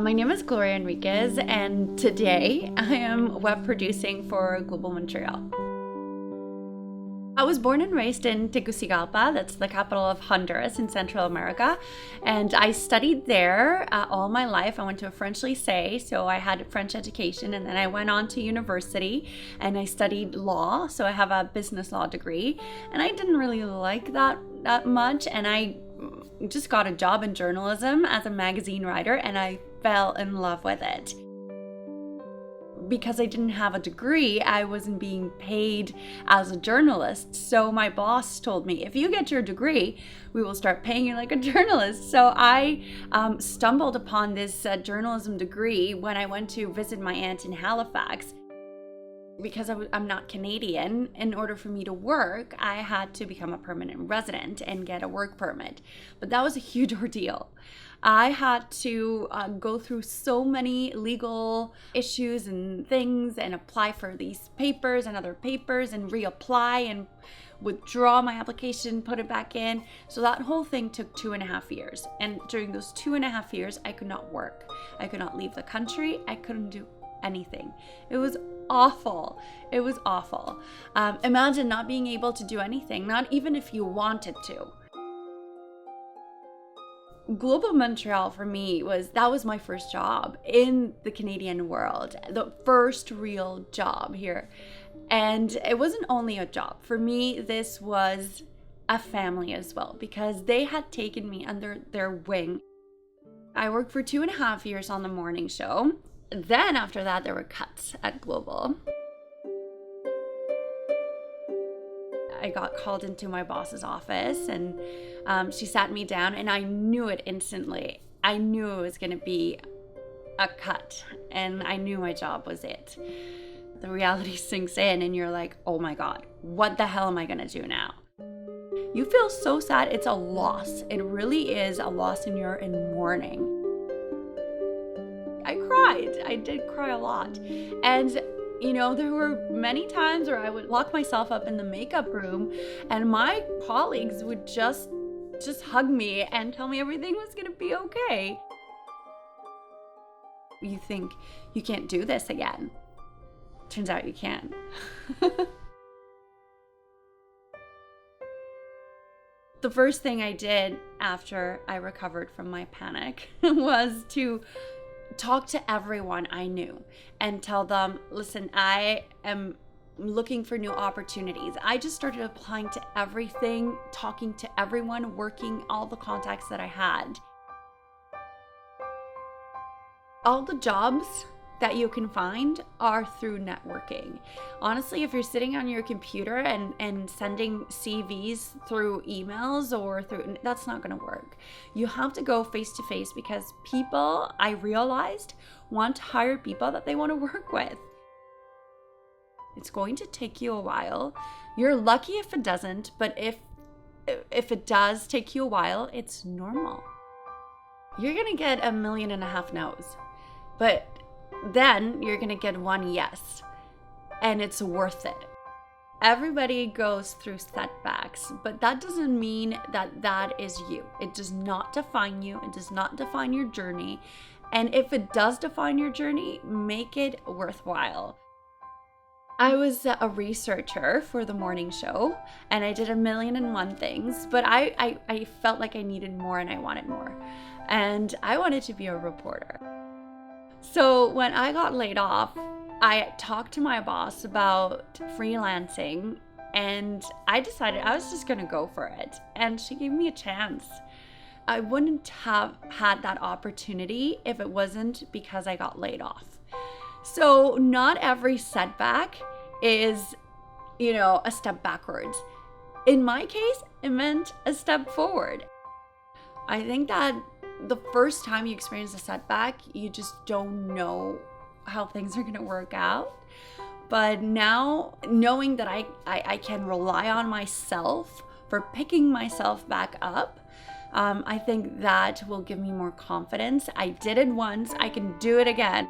My name is Gloria Enriquez, and today I am web producing for Global Montreal. I was born and raised in Tegucigalpa, that's the capital of Honduras in Central America, and I studied there all my life. I went to a French lycée, so I had French education, and then I went on to university and I studied law, so I have a business law degree, and I didn't really like that much, and I just got a job in journalism as a magazine writer, and I fell in love with it. Because I didn't have a degree, I wasn't being paid as a journalist. So my boss told me, if you get your degree, we will start paying you like a journalist. So I stumbled upon this journalism degree when I went to visit my aunt in Halifax. Because I'm not Canadian, in order for me to work, I had to become a permanent resident and get a work permit. But that was a huge ordeal. I had to go through so many legal issues and things and apply for these papers and other papers and reapply and withdraw my application, put it back in. So that whole thing took 2.5 years. And during those 2.5 years, I could not work. I could not leave the country. I couldn't do anything. It was awful. It was awful. Imagine not being able to do anything, not even if you wanted to. Global Montreal for me was my first job in the Canadian world, the first real job here. And it wasn't only a job. For me, this was a family as well, because they had taken me under their wing. I worked for 2.5 years on the morning show. Then after that, there were cuts at Global. I got called into my boss's office, and she sat me down, and I knew it instantly. I knew it was going to be a cut, and I knew my job was it. The reality sinks in, and you're like, oh my God, what the hell am I going to do now? You feel so sad. It's a loss. It really is a loss, and you're in mourning. I cried. I did cry a lot. And you know, there were many times where I would lock myself up in the makeup room and my colleagues would just hug me and tell me everything was going to be okay. You think you can't do this again. Turns out you can. The first thing I did after I recovered from my panic was to talk to everyone I knew and tell them, listen, I am looking for new opportunities. I just started applying to everything, talking to everyone, working all the contacts that I had. All the jobs that you can find are through networking. Honestly, if you're sitting on your computer and sending CVs through emails or through, that's not gonna work. You have to go face to face, because people, I realized, want to hire people that they want to work with. It's going to take you a while. You're lucky if it doesn't, but if it does take you a while, it's normal. You're gonna get 1.5 million no's, but then you're gonna get one yes, and it's worth it. Everybody goes through setbacks, but that doesn't mean that is you. It does not define you. It does not define your journey. And if it does define your journey, make it worthwhile. I was a researcher for the morning show, and I did 1,000,001 things, but I felt like I needed more, and I wanted more. And I wanted to be a reporter. So when I got laid off, I talked to my boss about freelancing, and I decided I was just gonna go for it. And she gave me a chance. I wouldn't have had that opportunity if it wasn't because I got laid off. So not every setback is, a step backwards. In my case, it meant a step forward. I think that the first time you experience a setback, you just don't know how things are going to work out. But now, knowing that I can rely on myself for picking myself back up, I think that will give me more confidence. I did it once, I can do it again.